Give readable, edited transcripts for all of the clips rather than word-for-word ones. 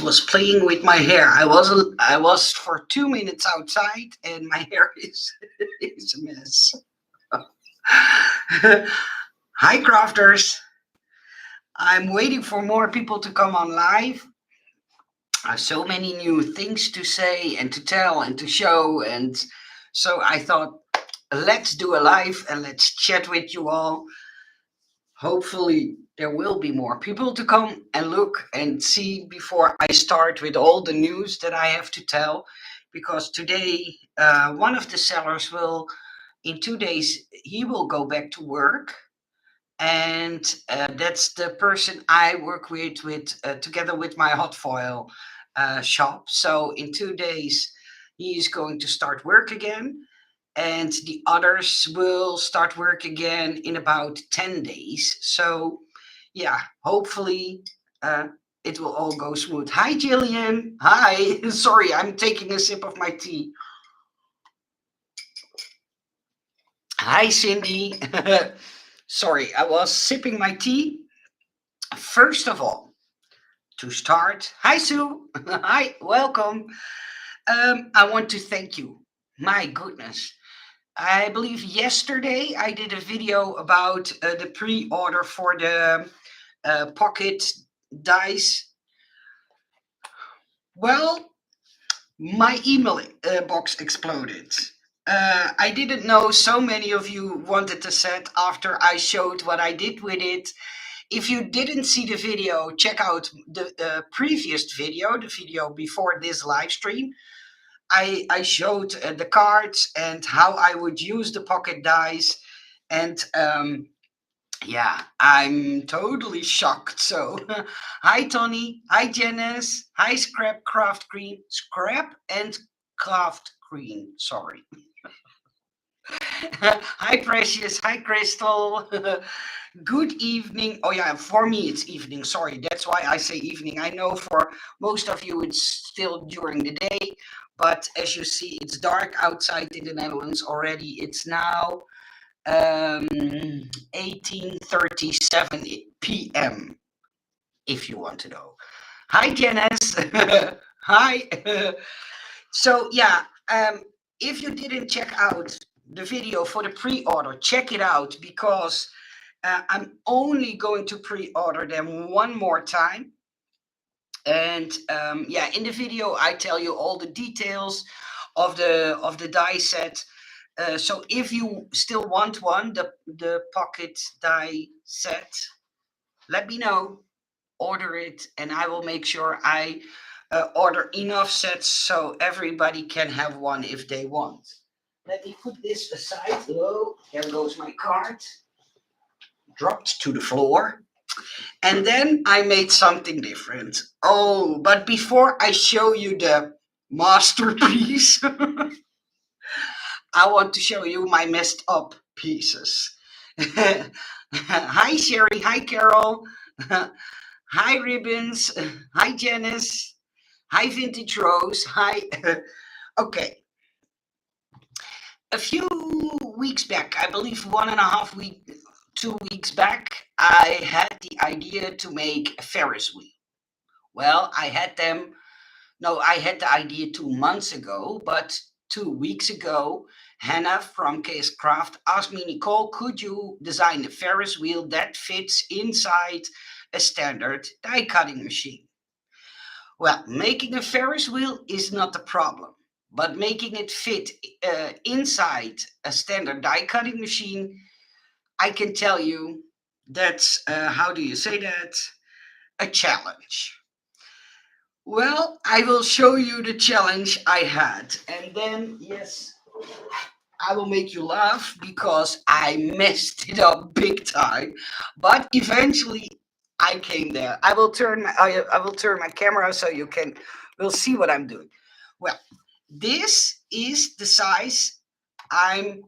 was playing with my hair. I was for 2 minutes outside, and my hair is is a mess. Hi, crafters. I'm waiting for more people to come on live. I have so many new things to say and to tell and to show, and so I thought, let's do a live and let's chat with you all. Hopefully, there will be more people to come and look and see before I start with all the news that I have to tell. Because today, one of the sellers will, in 2 days, he will go back to work. And that's the person I work with together with my hot foil shop. So in 2 days, he is going to start work again, and the others will start work again in about 10 days. So, yeah, hopefully uh, it will all go smooth. Hi, Jillian. Hi. Sorry, I'm taking a sip of my tea. Hi, Cindy. Sorry, I was sipping my tea. First of all, to start, hi, Sue. Hi, welcome. I want to thank you. My goodness. I believe yesterday I did a video about the pre-order for the pocket dice. Well, my email box exploded. I didn't know so many of you wanted the set after I showed what I did with it. If you didn't see the video, check out the previous video, the video before this live stream. I showed the cards and how I would use the pocket dice, and yeah, I'm totally shocked. So, hi Tony, hi Janice, hi Scrap and Craft Green. Sorry. Hi Precious, hi Crystal. Good evening. Oh yeah, for me it's evening. Sorry, that's why I say evening. I know for most of you it's still during the day, but as you see, it's dark outside in the Netherlands already. It's now 18:37 p.m. if you want to know. Hi Janice. Hi. So yeah, if you didn't check out the video for the pre-order, check it out because I'm only going to pre-order them one more time. And yeah, in the video I tell you all the details of the die set. So if you still want one, the pocket die set, let me know. Order it, and I will make sure I order enough sets so everybody can have one if they want. Let me put this aside. Oh, there goes my card. Dropped to the floor. And then I made something different. Oh, but before I show you the masterpiece, I want to show you my messed up pieces. Hi, Sherry. Hi, Carol. Hi, Ribbons. Hi, Janice. Hi, Vintage Rose. Hi. Okay. A few weeks back, I believe 1.5 week, 2 weeks back, I had the idea to make a Ferris wheel. Well, I had the idea 2 months ago, but 2 weeks ago, Hannah from Case Craft asked me, Nicole, could you design a Ferris wheel that fits inside a standard die cutting machine? Well, making a Ferris wheel is not the problem, but making it fit inside a standard die cutting machine, I can tell you that's, how do you say that? A challenge. Well, I will show you the challenge I had. And then, yes, I will make you laugh because I messed it up big time. But eventually I came there. I will turn my camera so you can will see what I'm doing. Well, this is the size I'm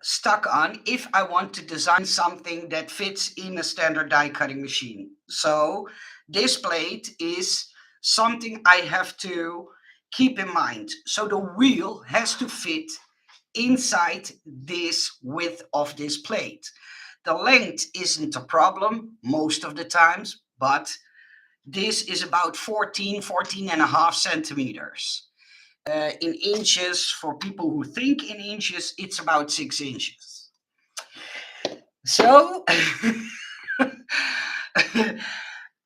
stuck on if I want to design something that fits in a standard die cutting machine. So this plate is something I have to keep in mind. So the wheel has to fit inside this width of this plate. The length isn't a problem most of the times, but this is about 14 and a half centimeters. In inches, for people who think in inches, it's about 6 inches. So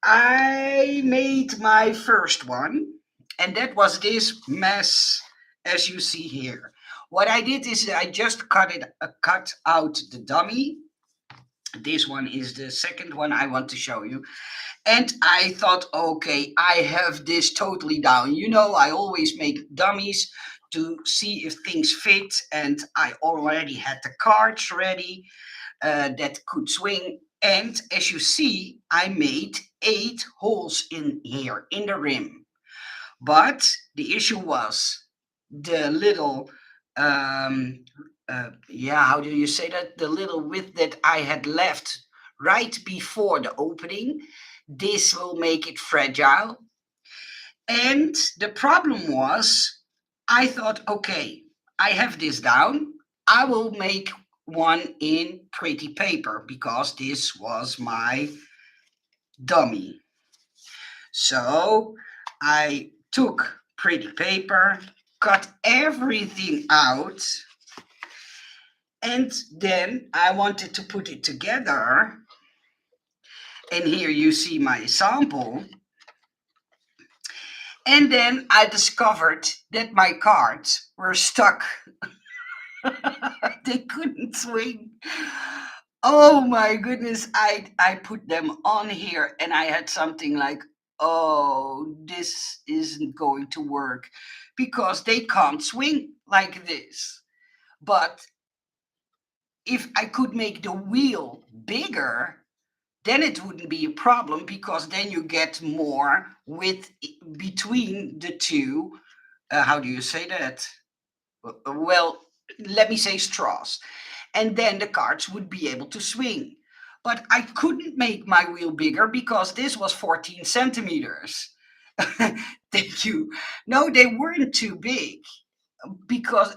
I made my first one, and that was this mess as you see here. What I did is I just cut out the dummy. This one is the second one I want to show you. And I thought, okay, I have this totally down. You know, I always make dummies to see if things fit, and I already had the cards ready that could swing. And as you see, I made 8 holes in here in the rim. But the issue was the little, how do you say that? The little width that I had left right before the opening. This will make it fragile. And the problem was, I thought, okay, I have this down. I will make one in pretty paper because this was my dummy. So I took pretty paper, cut everything out, and then I wanted to put it together. And here you see my sample. And then I discovered that my cards were stuck. They couldn't swing. Oh my goodness, I put them on here and I had something like, oh, this isn't going to work because they can't swing like this. But if I could make the wheel bigger, then it wouldn't be a problem because then you get more width between the two. How do you say that? Well, let me say straws. And then the cards would be able to swing. But I couldn't make my wheel bigger because this was 14 centimeters. Thank you. No, they weren't too big because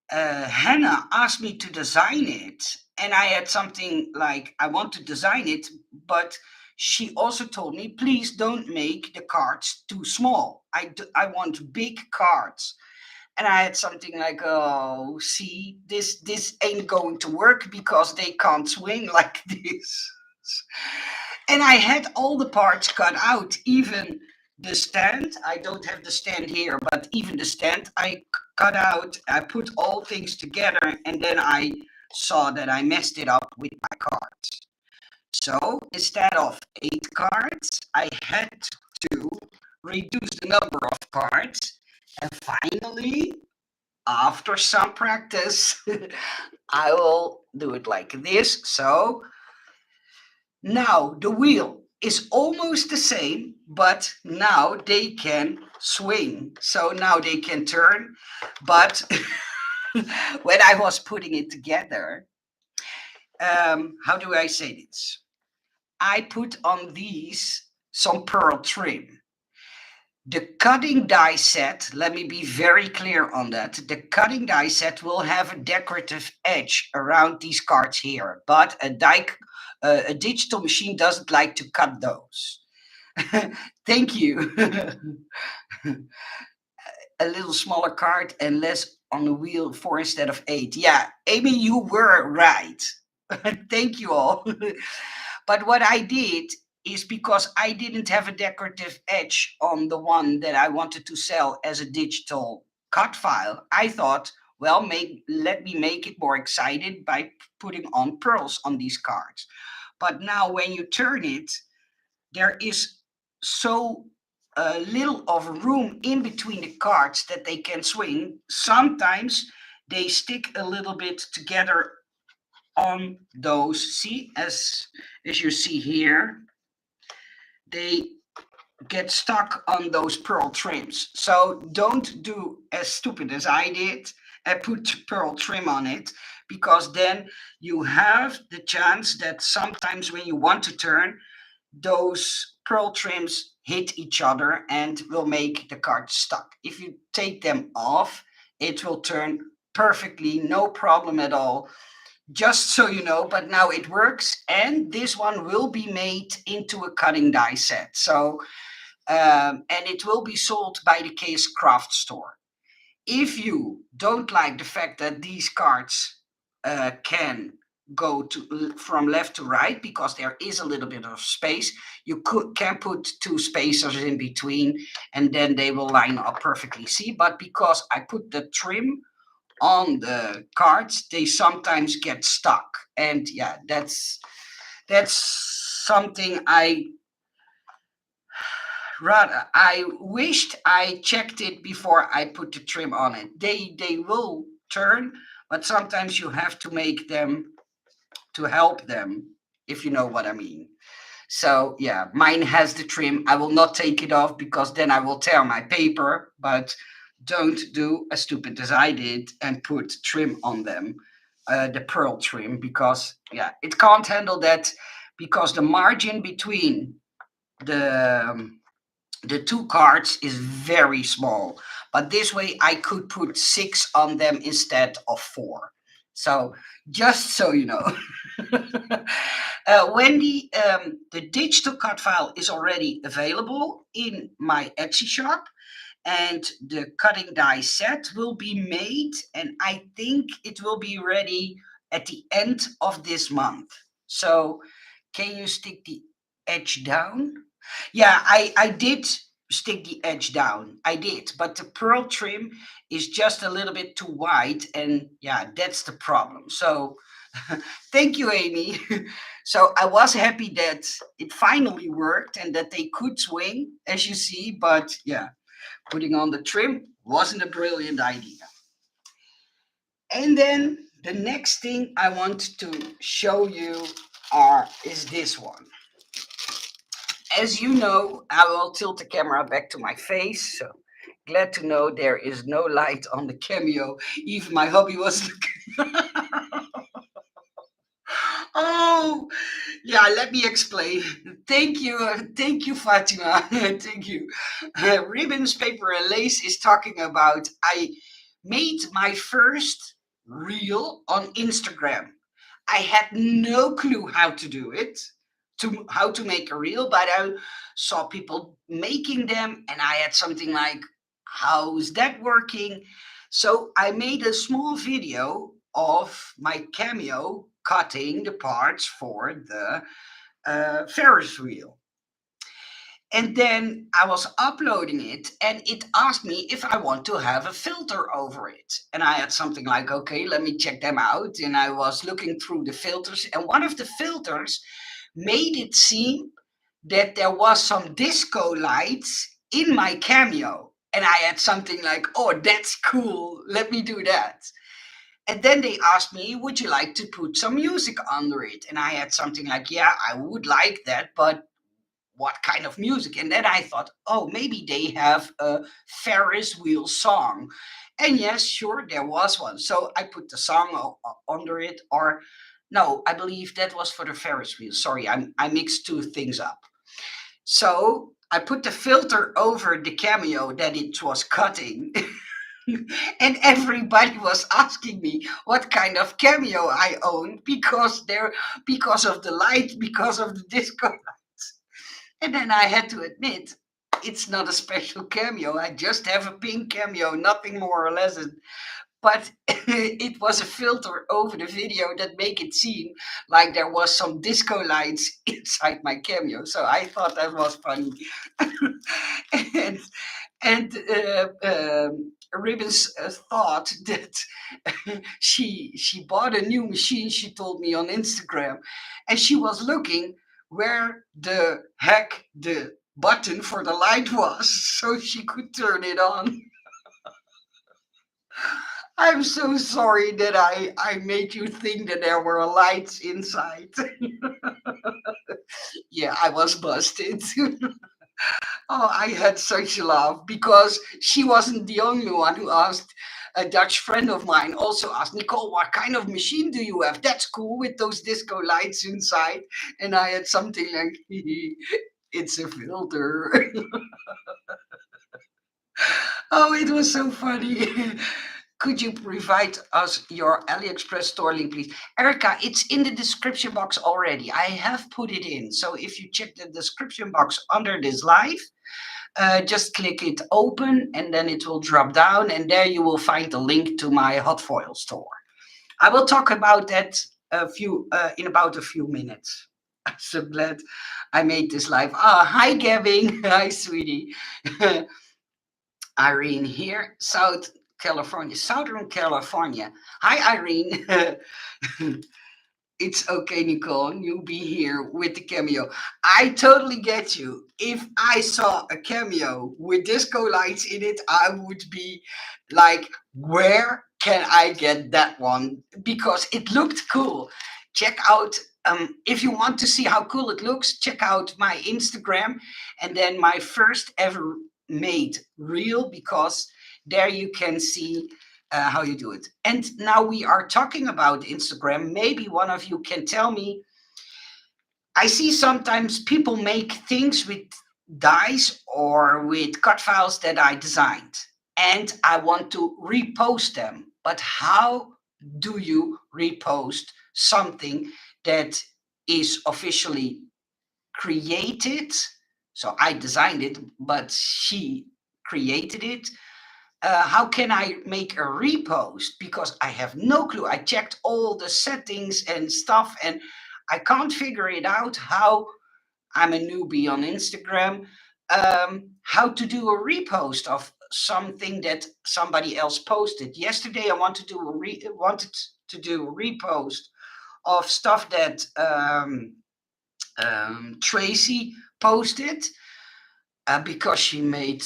Hannah asked me to design it, and I had something like, I want to design it, but she also told me, please don't make the cards too small. I want big cards. And I had something like, oh, see, this ain't going to work because they can't swing like this. And I had all the parts cut out, even the stand. I don't have the stand here, but even the stand I cut out. I put all things together, and then I saw that I messed it up with my cards. So instead of 8 cards, I had to reduce the number of cards. And finally, after some practice, I will do it like this. So now the wheel is almost the same, but now they can swing. So now they can turn. But when I was putting it together, how do I say this? I put on these some pearl trim. The cutting die set, let me be very clear on that. The cutting die set will have a decorative edge around these cards here, but a digital machine doesn't like to cut those. Thank you. A little smaller card and less on the wheel, 4 instead of 8. Yeah, Amy, you were right. Thank you all. But what I did is because I didn't have a decorative edge on the one that I wanted to sell as a digital cut file, I thought, well, let me make it more excited by putting on pearls on these cards. But now when you turn it, there is so little of room in between the cards that they can swing. Sometimes they stick a little bit together on those. See, as you see here, they get stuck on those pearl trims. So don't do as stupid as I did and put pearl trim on it, because then you have the chance that sometimes when you want to turn, those pearl trims hit each other and will make the card stuck. If you take them off, it will turn perfectly, no problem at all. just so you know, but now it works. And this one will be made into a cutting die set. So, and it will be sold by the Case Craft store. If you don't like the fact that these cards can go to from left to right because there is a little bit of space, you can put two spacers in between, and then they will line up perfectly. See, but because I put the trim on the cards, they sometimes get stuck, and yeah, that's something I wished I checked it before I put the trim on it. They will turn, but sometimes you have to make them to help them, if you know what I mean. So yeah, mine has the trim. I will not take it off because then I will tear my paper, but don't do as stupid as I did and put trim on them, the pearl trim, because yeah, it can't handle that because the margin between the the two cards is very small, but this way I could put 6 on them instead of 4. So just so you know. When the digital cut file is already available in my Etsy shop, and the cutting die set will be made, and I think it will be ready at the end of this month. So can you stick the edge down? Yeah, I did stick the edge down. I did, but the pearl trim is just a little bit too wide, and yeah, that's the problem. So thank you, Amy. So I was happy that it finally worked and that they could swing, as you see, but yeah, putting on the trim wasn't a brilliant idea. And then the next thing I want to show you is this one. As you know, I will tilt the camera back to my face. So glad to know there is no light on the cameo. Even my hubby was looking. Oh, yeah, let me explain. Thank you, Fatima. Thank you. Ribbons, Paper, and Lace is talking about I made my first reel on Instagram. I had no clue how to do it, to how to make a reel, but I saw people making them, and I had something like, "How's that working?" So I made a small video of my cameo cutting the parts for the Ferris wheel. And then I was uploading it, and it asked me if I want to have a filter over it. And I had something like, okay, let me check them out. And I was looking through the filters, and one of the filters made it seem that there was some disco lights in my cameo. And I had something like, oh, that's cool. Let me do that. And then they asked me, would you like to put some music under it? And I had something like, yeah, I would like that, but what kind of music? And then I thought, oh, maybe they have a Ferris wheel song. And yes, sure, there was one. So I put the song under it, or no, I believe that was for the Ferris wheel. Sorry, I mixed two things up. So I put the filter over the cameo that it was cutting. And everybody was asking me what kind of cameo I owned because of the light, because of the disco. And then I had to admit, it's not a special cameo. I just have a pink cameo, nothing more or less. But it was a filter over the video that make it seem like there was some disco lights inside my cameo. So I thought that was funny. and Ribbons thought that she bought a new machine. She told me on Instagram, and she was looking where the heck the button for the light was, so she could turn it on. I'm so sorry that I made you think that there were lights inside. Yeah, I was busted. Oh, I had such a laugh because she wasn't the only one who asked. A Dutch friend of mine also asked, Nicole, what kind of machine do you have? That's cool with those disco lights inside. And I had something like, it's a filter. Oh, it was so funny. could you provide us your AliExpress store link, please? Erica, it's in the description box already. I have put it in. So if you check the description box under this live, just click it open and then it will drop down and there you will find the link to my hot foil store. I will talk about that in about a few minutes. I'm so glad I made this live. Hi Gavin. Hi sweetie. Irene here, Southern California. Hi Irene. It's okay, Nicole. You'll be here with the cameo. I totally get you. If I saw a cameo with disco lights in it, I would be like, where can I get that one? Because it looked cool. Check out, if you want to see how cool it looks, check out my Instagram and then my first ever made reel, because there you can see how you do it. And now we are talking about Instagram. Maybe one of you can tell me. I see sometimes people make things with dies or with cut files that I designed, and I want to repost them. But how do you repost something that is officially created? So I designed it, but she created it. How can I make a repost? Because I have no clue. I checked all the settings and stuff, and I can't figure it out. How I'm a newbie on Instagram. How to do a repost of something that somebody else posted. Yesterday, I wanted to do a repost of stuff that Tracy posted, because she made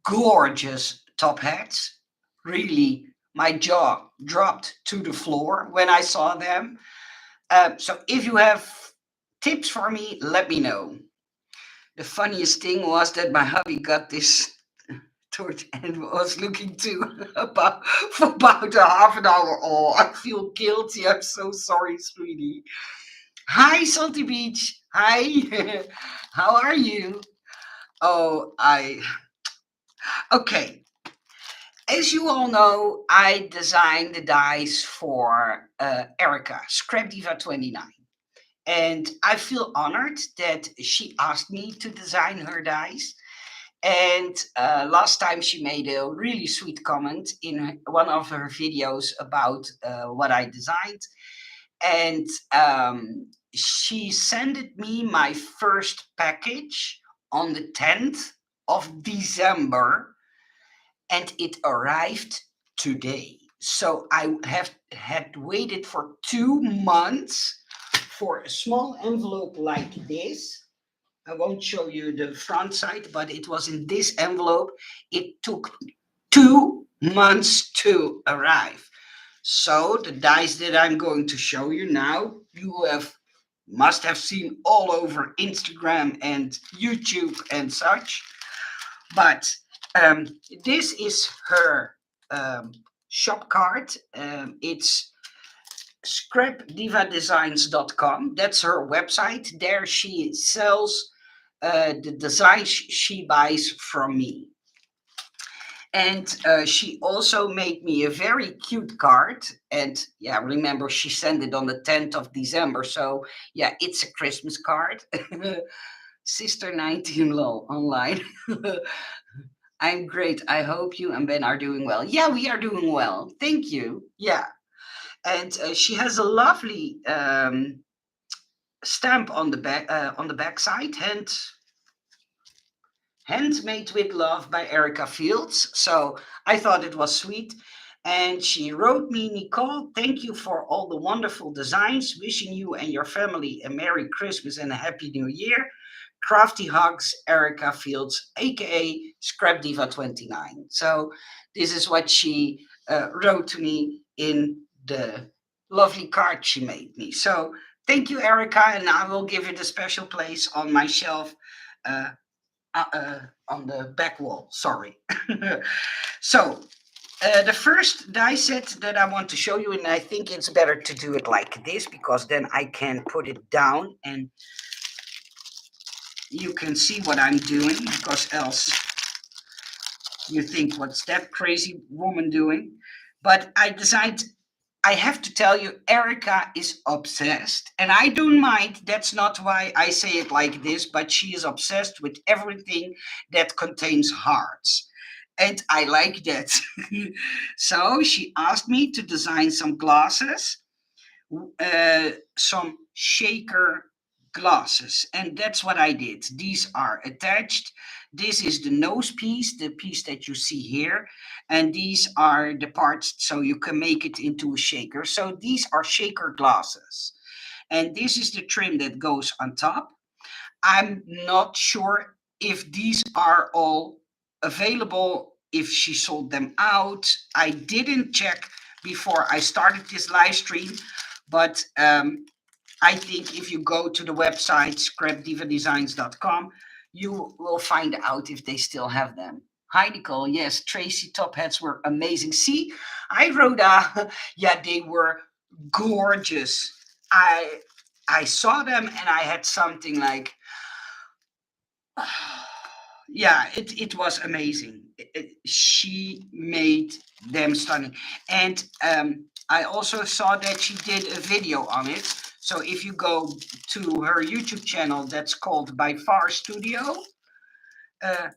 gorgeous top hats. Really, my jaw dropped to the floor when I saw them. So if you have tips for me, let me know. The funniest thing was that my hubby got this torch and was looking to for about a half an hour. Oh, I feel guilty. I'm so sorry, sweetie. Hi, Salty Beach. Hi. How are you? Oh, okay. As you all know, I designed the dies for Erica, ScrapDiva 29. And I feel honored that she asked me to design her dies. And last time she made a really sweet comment in one of her videos about what I designed. And she sent me my first package on the 10th of December, and it arrived today. So I have had waited for 2 months for a small envelope like this. I won't show you the front side, but it was in this envelope. It took 2 months to arrive. So the dice that I'm going to show you now, must have seen all over Instagram and YouTube and such. But this is her shop card. It's ScrapDivaDesigns.com. That's her website. There she sells the designs she buys from me. And she also made me a very cute card. And yeah, remember, she sent it on the 10th of December. So yeah, it's a Christmas card. Sister 19 low online. I'm great. I hope you and Ben are doing well. Yeah, we are doing well. Thank you. Yeah. And she has a lovely stamp on the back side, handmade with love by Erica Fields. So I thought it was sweet. And she wrote me, Nicole, thank you for all the wonderful designs. Wishing you and your family a Merry Christmas and a Happy New Year. Crafty hugs, Erica Fields, aka Scrap Diva 29. So this is what she wrote to me in the lovely card she made me. So thank you, Erica, and I will give it a special place on my shelf on the back wall. Sorry. So the first die set that I want to show you, and I think it's better to do it like this because then I can put it down and you can see what I'm doing, because else you think, what's that crazy woman doing? But I designed, I have to tell you, Erica is obsessed. And I don't mind. That's not why I say it like this, but she is obsessed with everything that contains hearts. And I like that. So she asked me to design some glasses, some shaker glasses, and that's what I did. These are attached. This is the nose piece, the piece that you see here, and these are the parts so you can make it into a shaker. So these are shaker glasses, and this is the trim that goes on top. I'm not sure if these are all available, if she sold them out. I didn't check before I started this live stream, but I think if you go to the website scrapdivadesigns.com, you will find out if they still have them. Hi, Nicole. Yes, Tracy top hats were amazing. See, I wrote, yeah, they were gorgeous. I I saw them and I had something like, yeah, it was amazing. She made them stunning. And I also saw that she did a video on it. So if you go to her YouTube channel, that's called By Far Studio, uh,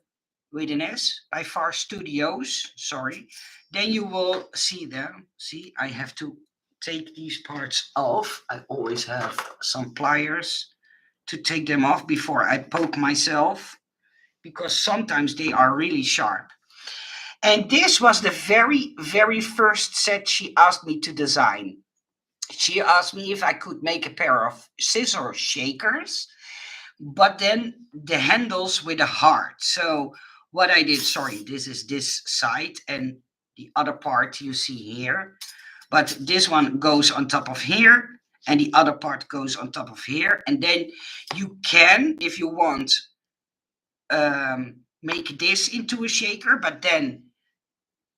with an S, By Far Studios, sorry, then you will see them. See, I have to take these parts off. I always have some pliers to take them off before I poke myself, because sometimes they are really sharp. And this was the very, very first set she asked me to design. She asked me if I could make a pair of scissor shakers, but then the handles with a heart. So what I did, sorry, this is this side and the other part you see here. But this one goes on top of here and the other part goes on top of here. And then you can, if you want, make this into a shaker, but then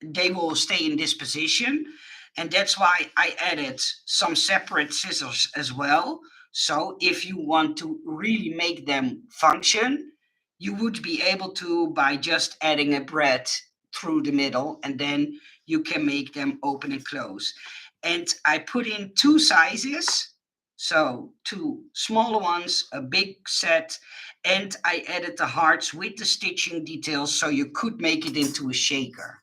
they will stay in this position. And that's why I added some separate scissors as well. So if you want to really make them function, you would be able to by just adding a brad through the middle, and then you can make them open and close. And I put in two sizes, so two smaller ones, a big set, and I added the hearts with the stitching details so you could make it into a shaker.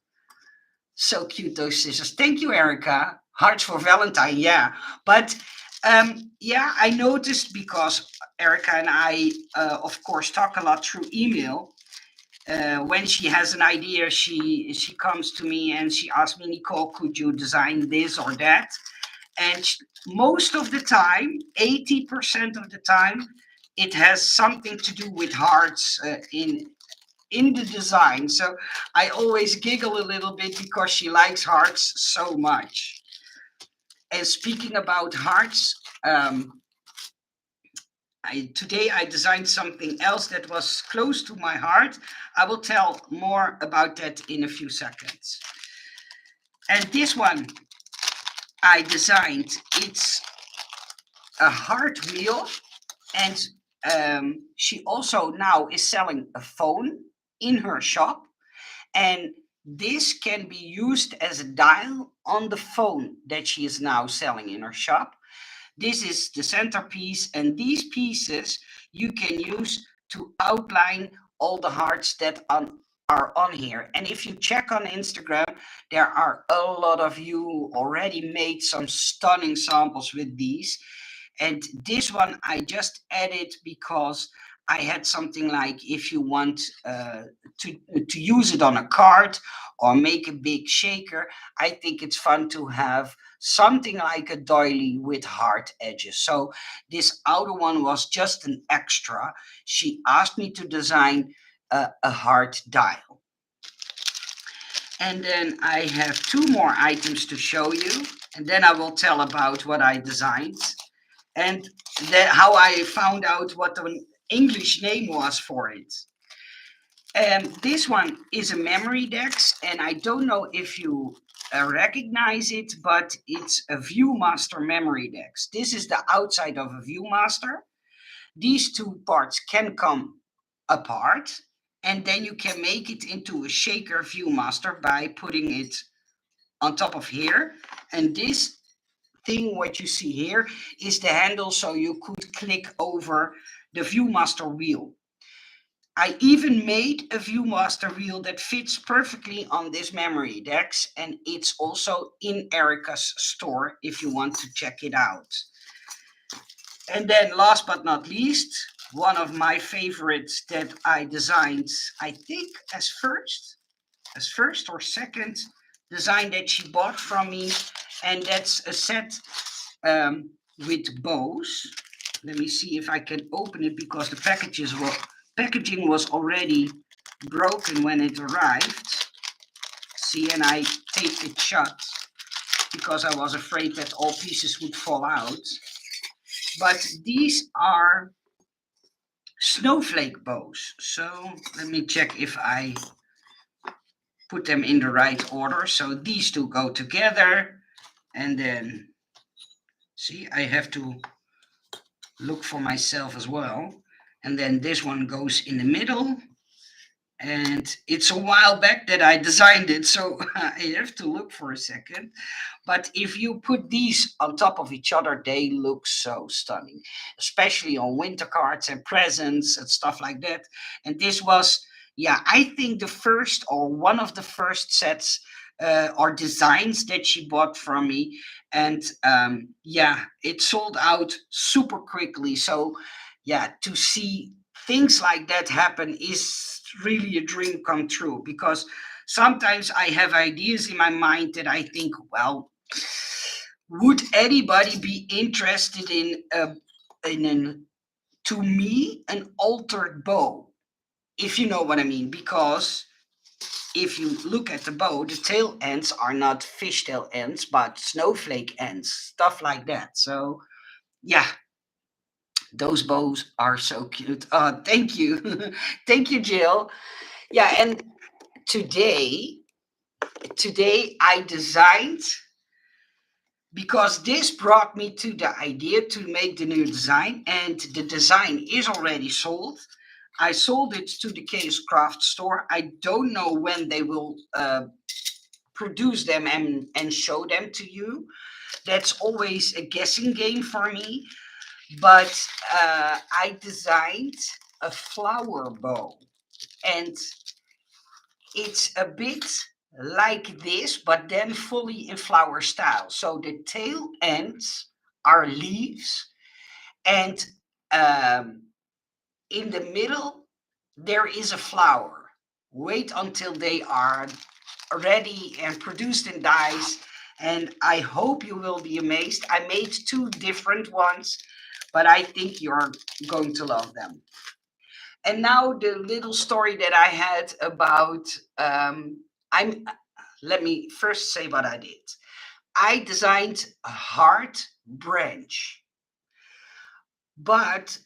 So cute, those scissors. Thank you, Erica. Hearts for Valentine, yeah. But yeah, I noticed, because Erica and I, of course, talk a lot through email. When she has an idea, she comes to me and she asks me, Nicole, could you design this or that? And most of the time, 80% of the time, it has something to do with hearts in the design. So I always giggle a little bit because she likes hearts so much. And speaking about hearts, today I designed something else that was close to my heart. I will tell more about that in a few seconds. And this one I designed, it's a heart wheel. And she also now is selling a phone in her shop. And this can be used as a dial on the phone that she is now selling in her shop. This is the centerpiece, and these pieces you can use to outline all the hearts that are on here. And if you check on Instagram, there are a lot of you already made some stunning samples with these. And this one I just added because I had something like, if you want to use it on a card or make a big shaker, I think it's fun to have something like a doily with hard edges. So this outer one was just an extra. She asked me to design a hard dial. And then I have two more items to show you, and then I will tell about what I designed and how I found out what the English name was for it. This one is a memory dex, and I don't know if you recognize it, but it's a ViewMaster memory dex. This is the outside of a ViewMaster. These two parts can come apart, and then you can make it into a shaker ViewMaster by putting it on top of here. And this thing, what you see here, is the handle, so you could click over the Viewmaster wheel. I even made a Viewmaster wheel that fits perfectly on this memory decks, and it's also in Erica's store if you want to check it out. And then last but not least, one of my favorites that I designed, I think as first or second design that she bought from me, and that's a set with bows. Let me see if I can open it, because the packaging was already broken when it arrived. See, and I taped it shut because I was afraid that all pieces would fall out. But these are snowflake bows. So let me check if I put them in the right order. So these two go together, and then see, I have to look for myself as well. And then this one goes in the middle. And it's a while back that I designed it, so I have to look for a second. But if you put these on top of each other, they look so stunning, especially on winter cards and presents and stuff like that. And this was, yeah, I think the first or one of the first sets or designs that she bought from me. And yeah, it sold out super quickly. So yeah, to see things like that happen is really a dream come true, because sometimes I have ideas in my mind that I think, well, would anybody be interested in an, to me, an altered bow, if you know what I mean? Because if you look at the bow, the tail ends are not fishtail ends, but snowflake ends, stuff like that. So yeah, those bows are so cute. Thank you. Thank you, Jill. Yeah, and today I designed, because this brought me to the idea to make the new design, and the design is already sold. I sold it to the Chaos Craft store. I don't know when they will produce them and show them to you. That's always a guessing game for me. But I designed a flower bow, and it's a bit like this, but then fully in flower style. So the tail ends are leaves, and um, in the middle there is a flower. Wait until they are ready and produced in dies, and I hope you will be amazed. I made two different ones, but I think you're going to love them. And now the little story that I had about I'm let me first say what I did. I designed a heart branch. But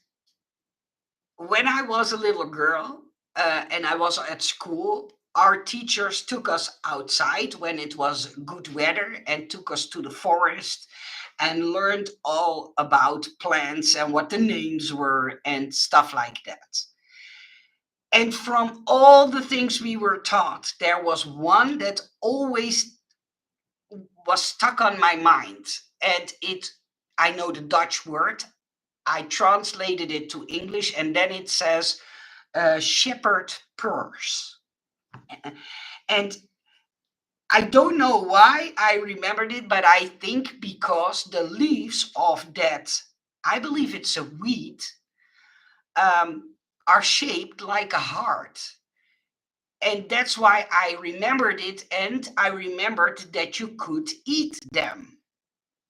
when I was a little girl and I was at school, our teachers took us outside when it was good weather and took us to the forest and learned all about plants and what the names were and stuff like that. And from all the things we were taught, there was one that always was stuck on my mind. And I know the Dutch word. I translated it to English, and then it says shepherd purse. And I don't know why I remembered it, but I think because the leaves of that, I believe it's a weed, are shaped like a heart. And that's why I remembered it, and I remembered that you could eat them,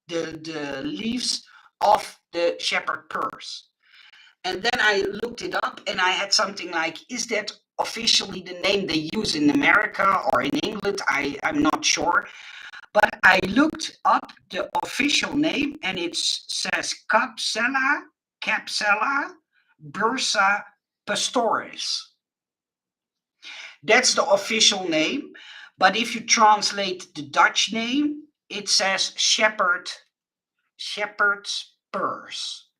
the leaves of the shepherd purse. And then I looked it up, and I had something like, is that officially the name they use in America or in England? I'm not sure. But I looked up the official name, and it says Capsella bursa pastoris. That's the official name. But if you translate the Dutch name, it says shepherd's purse.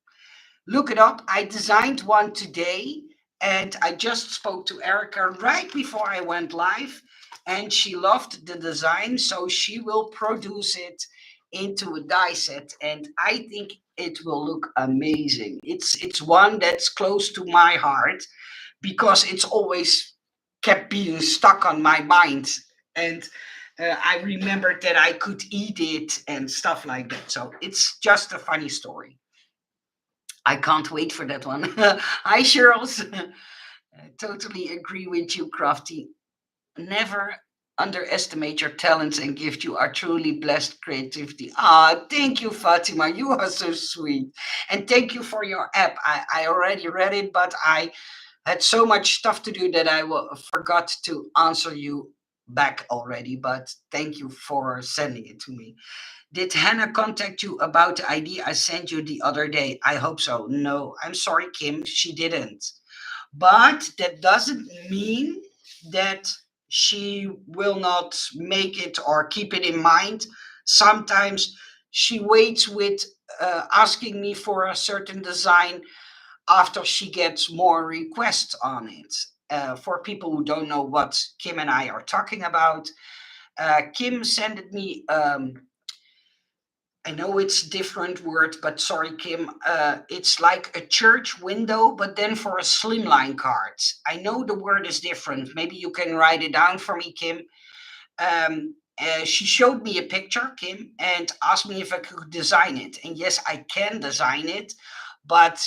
Look it up. I designed one today, and I just spoke to Erica right before I went live. and she loved the design, so she will produce it into a die set, and I think it will look amazing. It's one that's close to my heart because it's always kept being stuck on my mind, and I remembered that I could eat it and stuff like that. So it's just a funny story. I can't wait for that one. Hi, Charles. I totally agree with you, Crafty. Never underestimate your talents and gift. You are truly blessed creativity. Ah, thank you, Fatima. You are so sweet. And thank you for your app. I already read it, but I had so much stuff to do that I forgot to answer you back already. But thank you for sending it to me. Did Hannah contact you about the idea I sent you the other day? I hope so. No, I'm sorry, Kim. She didn't. But that doesn't mean that she will not make it or keep it in mind. Sometimes she waits with asking me for a certain design after she gets more requests on it. For people who don't know what Kim and I are talking about, Kim sent me I know it's different word, but sorry, Kim. It's like a church window, but then for a slimline card. I know the word is different. Maybe you can write it down for me, Kim. She showed me a picture, Kim, and asked me if I could design it. And yes, I can design it, but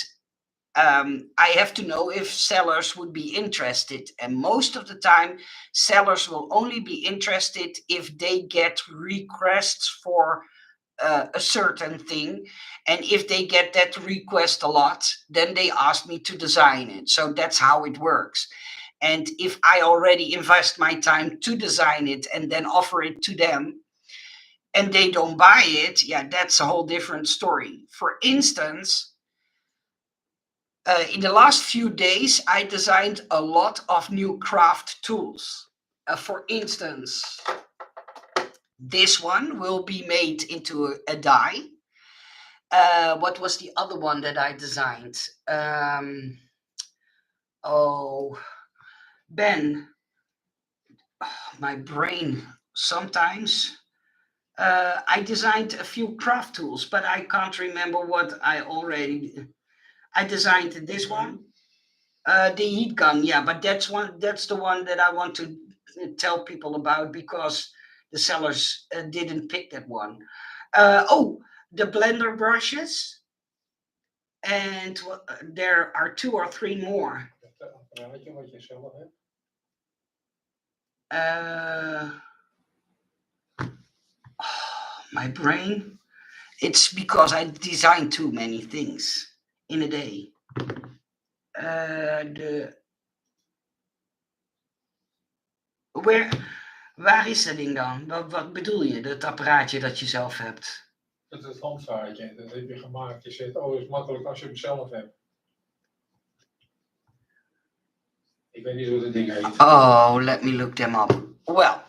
I have to know if sellers would be interested. And most of the time, sellers will only be interested if they get requests for a certain thing, and if they get that request a lot, then they ask me to design it. So that's how it works. And if I already invest my time to design it and then offer it to them and they don't buy it, yeah, that's a whole different story. For instance, in the last few days I designed a lot of new craft tools. For instance, this one will be made into a die. What was the other one that I designed? Oh, Ben, my brain. Sometimes I designed a few craft tools, but I can't remember what I already. I designed this one, the heat gun. Yeah, but that's one. That's the one that I want to tell people about because the sellers didn't pick that one. Oh, the blender brushes. And there are two or three more. My brain. It's because I design too many things in a day. Waar is dat ding dan? Wat bedoel je, dat apparaatje dat je zelf hebt? Dat is het handvaartje, dat heb je gemaakt. Je zegt, oh, het is makkelijk als je hem zelf hebt. Ik weet niet hoe dat ding heet. Oh, let me look them up. Well,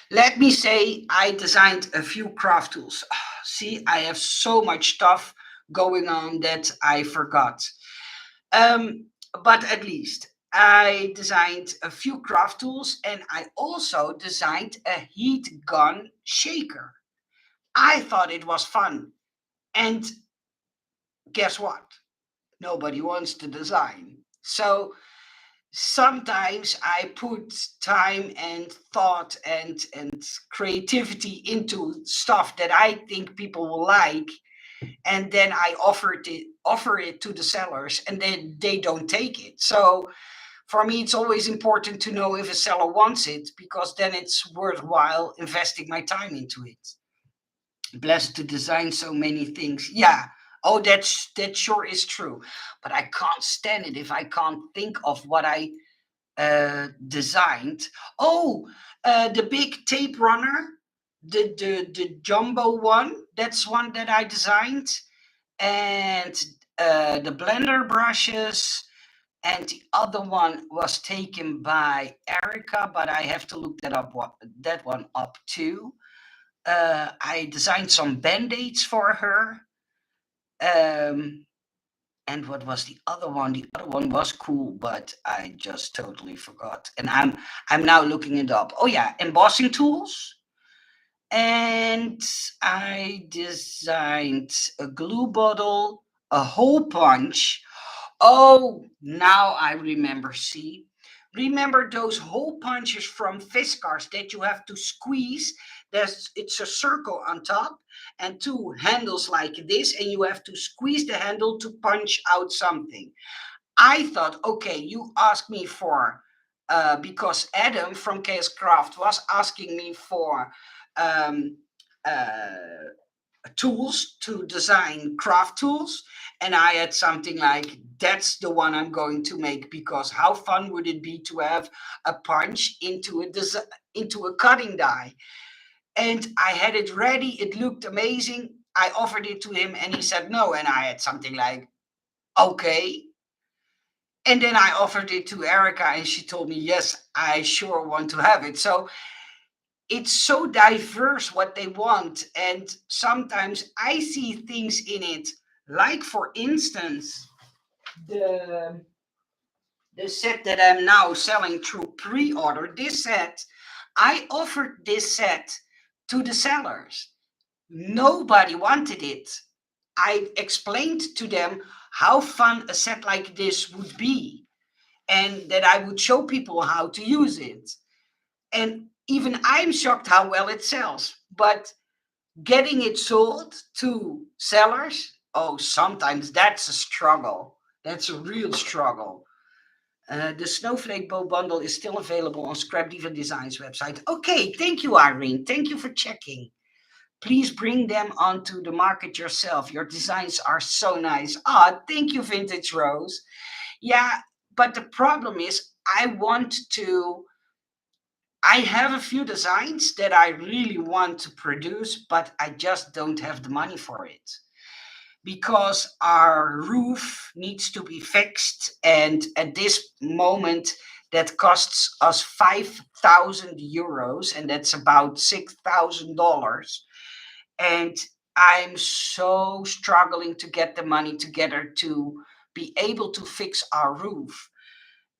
let me say I designed a few craft tools. See, I have so much stuff going on that I forgot. But at least I designed a few craft tools and I also designed a heat gun shaker. I thought it was fun. And guess what? Nobody wants to design. So sometimes I put time and thought and creativity into stuff that I think people will like, and then I offer it to the sellers, and then they don't take it. So for me, it's always important to know if a seller wants it because then it's worthwhile investing my time into it. Blessed to design so many things. Yeah. Oh, that sure is true. But I can't stand it if I can't think of what I designed. Oh, the big tape runner, the jumbo one. That's one that I designed, and the blender brushes. And the other one was taken by Erica, but I have to look that one up too. I designed some band-aids for her. And what was the other one? The other one was cool, but I just totally forgot. And I'm now looking it up. Oh yeah, embossing tools. And I designed a glue bottle, a hole punch. Oh, now I remember. See, remember those hole punches from Fiskars that you have to squeeze? It's a circle on top and two handles like this, and you have to squeeze the handle to punch out something. I thought, okay, you asked me for because Adam from KS Craft was asking me for um, uh, tools to design craft tools, and I had something like, that's the one I'm going to make, because how fun would it be to have a punch into into a cutting die? And I had it ready. It looked amazing. I offered it to him, and he said no. And I had something like, okay. And then I offered it to Erica, and she told me, yes, I sure want to have it. So it's so diverse what they want. And sometimes I see things in it, like, for instance, the, the set that I'm now selling through pre order. This set, I offered this set to the sellers. Nobody wanted it. I explained to them how fun a set like this would be, and that I would show people how to use it. And even I'm shocked how well it sells. But getting it sold to sellers, oh, sometimes that's a struggle. That's a real struggle. The Snowflake Bow Bundle is still available on ScrapDiva Design's website. Okay, thank you, Irene. Thank you for checking. Please bring them onto the market yourself. Your designs are so nice. Ah, thank you, Vintage Rose. Yeah, but the problem is, I have a few designs that I really want to produce, but I just don't have the money for it, because our roof needs to be fixed. And at this moment, that costs us 5,000 euros, and that's about $6,000. And I'm so struggling to get the money together to be able to fix our roof.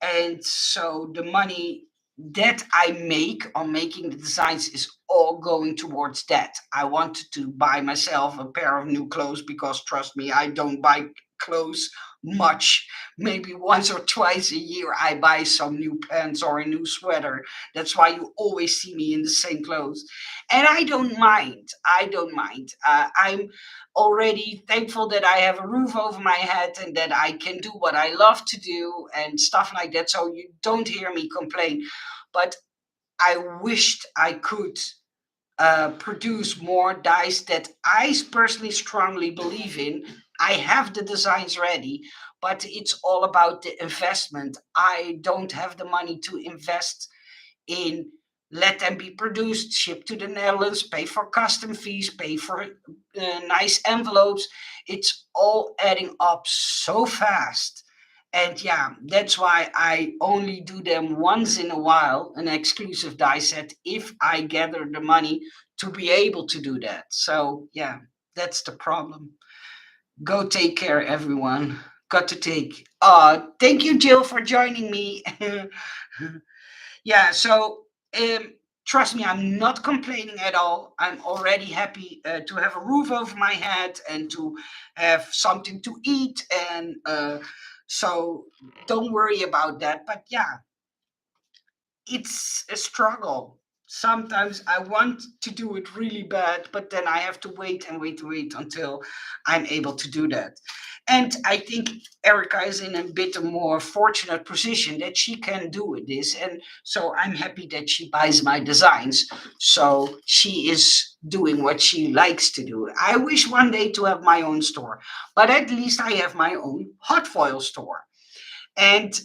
And so the money that I make on making the designs is all going towards that. I wanted to buy myself a pair of new clothes, because trust me, I don't buy clothes much. Maybe once or twice a year I buy some new pants or a new sweater. That's why you always see me in the same clothes. And I don't mind. I don't mind. I'm already thankful that I have a roof over my head and that I can do what I love to do and stuff like that. So you don't hear me complain. But I wished I could produce more dice that I personally strongly believe in. I have the designs ready, but it's all about the investment. I don't have the money to invest in, let them be produced, shipped to the Netherlands, pay for custom fees, pay for nice envelopes. It's all adding up so fast. And yeah, that's why I only do them once in a while, an exclusive die set, if I gather the money to be able to do that. So yeah, that's the problem. Go take care, everyone. Got to take. Thank you, Jill, for joining me. Yeah, so um, trust me, I'm not complaining at all. I'm already happy to have a roof over my head and to have something to eat. And so don't worry about that. But yeah, it's a struggle. Sometimes I want to do it really bad, but then I have to wait and wait and wait until I'm able to do that. And I think Erica is in a bit more fortunate position that she can do this. And so I'm happy that she buys my designs. So she is doing what she likes to do. I wish one day to have my own store, but at least I have my own hot foil store. And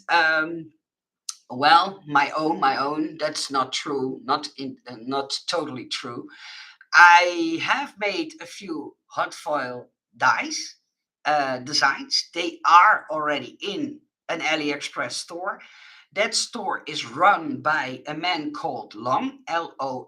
well, my own, that's not true, not totally true. I have made a few hot foil dies, designs. They are already in an AliExpress store. That store is run by a man called Long, Long,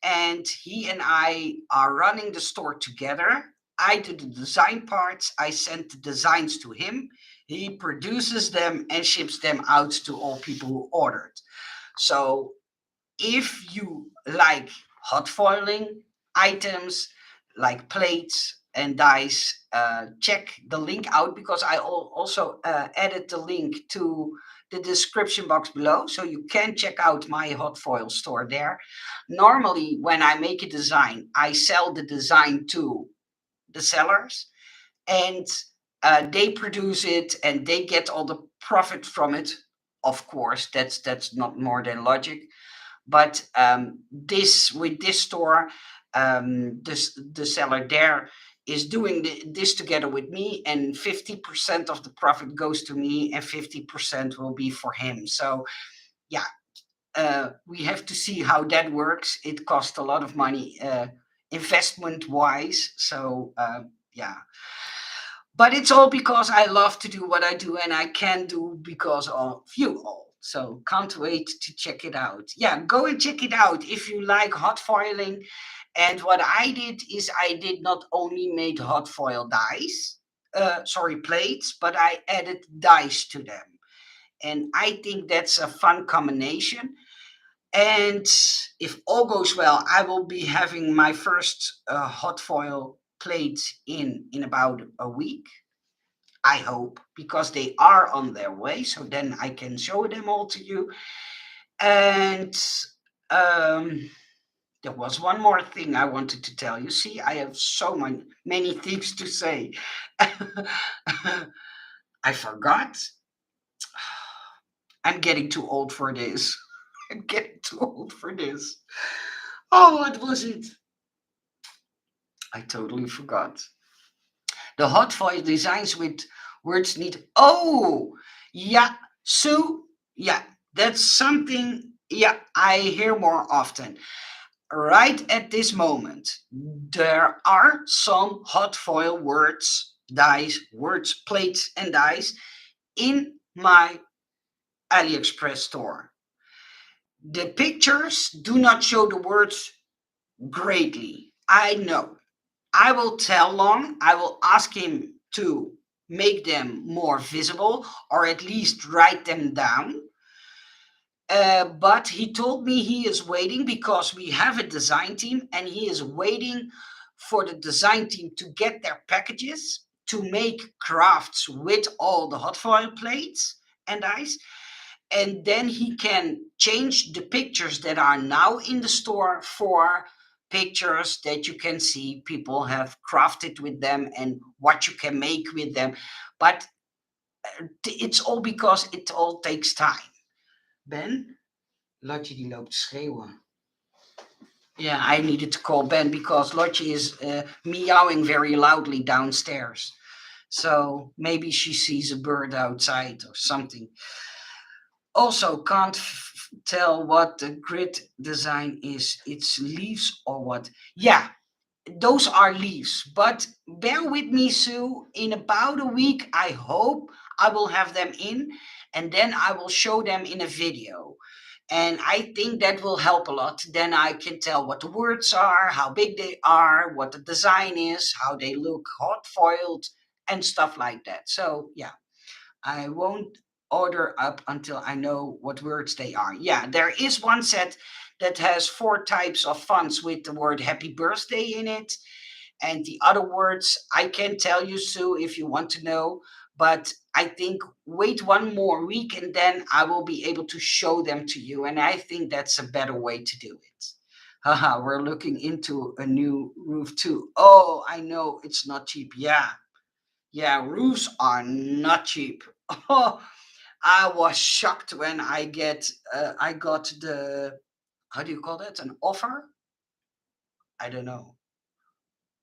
and he and I are running the store together. I do the design parts. I send the designs to him. He produces them and ships them out to all people who ordered. So if you like hot foiling items like plates and dice, check the link out, because I also added the link to the description box below, so you can check out my hot foil store there. Normally, when I make a design, I sell the design to the sellers, and they produce it and they get all the profit from it. Of course, that's not more than logic. But this with this store, the seller there is doing this together with me, and 50% of the profit goes to me and 50% will be for him. So yeah, we have to see how that works. It costs a lot of money, investment wise. So yeah, but it's all because I love to do what I do, and I can do because of you all. So can't wait to check it out. Yeah, go and check it out if you like hot foiling. And what I did is I did not only made hot foil dice, sorry, plates, but I added dice to them. And I think that's a fun combination. And if all goes well, I will be having my first hot foil plate in about a week. I hope, because they are on their way. So then I can show them all to you. And um, there was one more thing I wanted to tell you. See, I have so many things to say. I forgot. I'm getting too old for this. I'm getting too old for this. Oh, what was it? I totally forgot. The hot foil designs with words need. Oh, yeah, Sue. Yeah, that's something. Yeah, I hear more often. Right at this moment, there are some hot foil words, dice, words, plates, and dice in my AliExpress store. The pictures do not show the words greatly. I know. I will tell Long, I will ask him to make them more visible, or at least write them down. But he told me he is waiting, because we have a design team, and he is waiting for the design team to get their packages to make crafts with all the hot foil plates and dice. And then he can change the pictures that are now in the store for pictures that you can see people have crafted with them and what you can make with them. But it's all because it all takes time. Ben? Lotje die loopt te schreeuwen. Yeah, I needed to call Ben because Lotje is meowing very loudly downstairs. So maybe she sees a bird outside or something. Also, can't tell what the grid design is. It's leaves or what? Yeah, those are leaves. But bear with me, Sue. In about a week, I hope I will have them in, and then I will show them in a video. And I think that will help a lot. Then I can tell what the words are, how big they are, what the design is, how they look hot foiled, and stuff like that. So, yeah, I won't order up until I know what words they are. Yeah, there is one set that has 4 types of fonts with the word happy birthday in it. And the other words, I can tell you, Sue, if you want to know. But I think wait one more week and then I will be able to show them to you. And I think that's a better way to do it. Haha, we're looking into a new roof too. Oh, I know it's not cheap. Yeah. Yeah, roofs are not cheap. Oh, I was shocked when I got the, how do you call that? An offer? I don't know.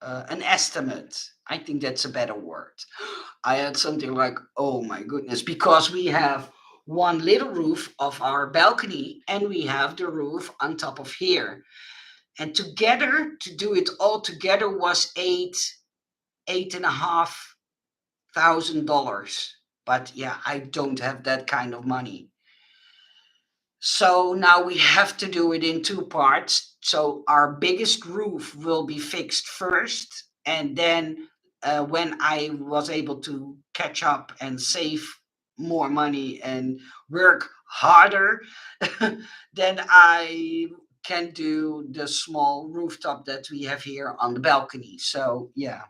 An estimate. I think that's a better word. I had something like, oh my goodness, because we have one little roof of our balcony and we have the roof on top of here. And together, to do it all together was eight and a half $1,000. But yeah, I don't have that kind of money. So now we have to do it in 2 parts. So our biggest roof will be fixed first, And then when I was able to catch up and save more money and work harder, then I can do the small rooftop that we have here on the balcony. So yeah,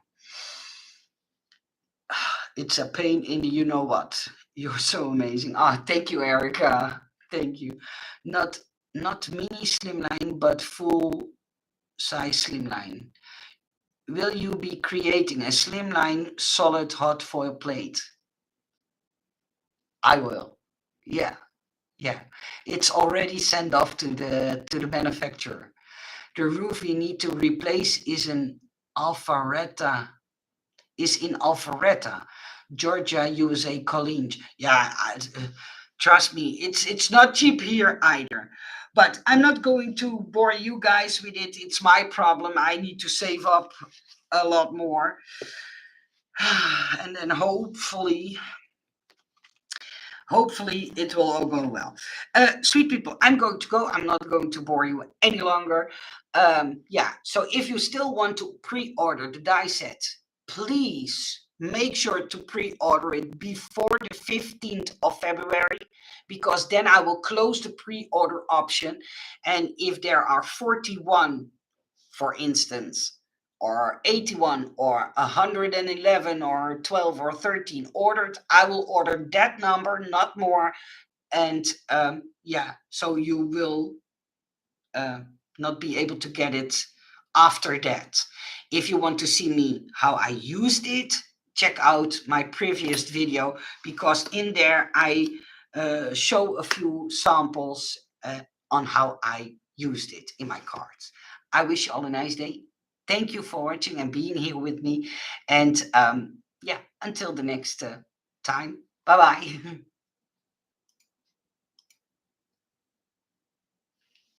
it's a pain in the you know what. You're so amazing. Ah, thank you, Erica. Thank you. Not not mini slimline, but full size slimline. Will you be creating a slimline solid hot foil plate? I will. Yeah, yeah. It's already sent off to the manufacturer. The roof we need to replace Alpharetta is in Alpharetta, Georgia, USA, College. Yeah, trust me, it's not cheap here either. But I'm not going to bore you guys with it. It's my problem. I need to save up a lot more, and then hopefully it will all go well. Sweet people, I'm going to go. I'm not going to bore you any longer. Yeah, so if you still want to pre-order the die set, please make sure to pre-order it before the 15th of February, because then I will close the pre-order option. And if there are 41, for instance, or 81 or 111 or 12 or 13 ordered, I will order that number, not more. And yeah, so you will uh, not be able to get it after that. If you want to see me how I used it, check out my previous video, because in there I show a few samples on how I used it in my cards. I wish you all a nice day. Thank you for watching and being here with me. And yeah, until the next time, bye bye.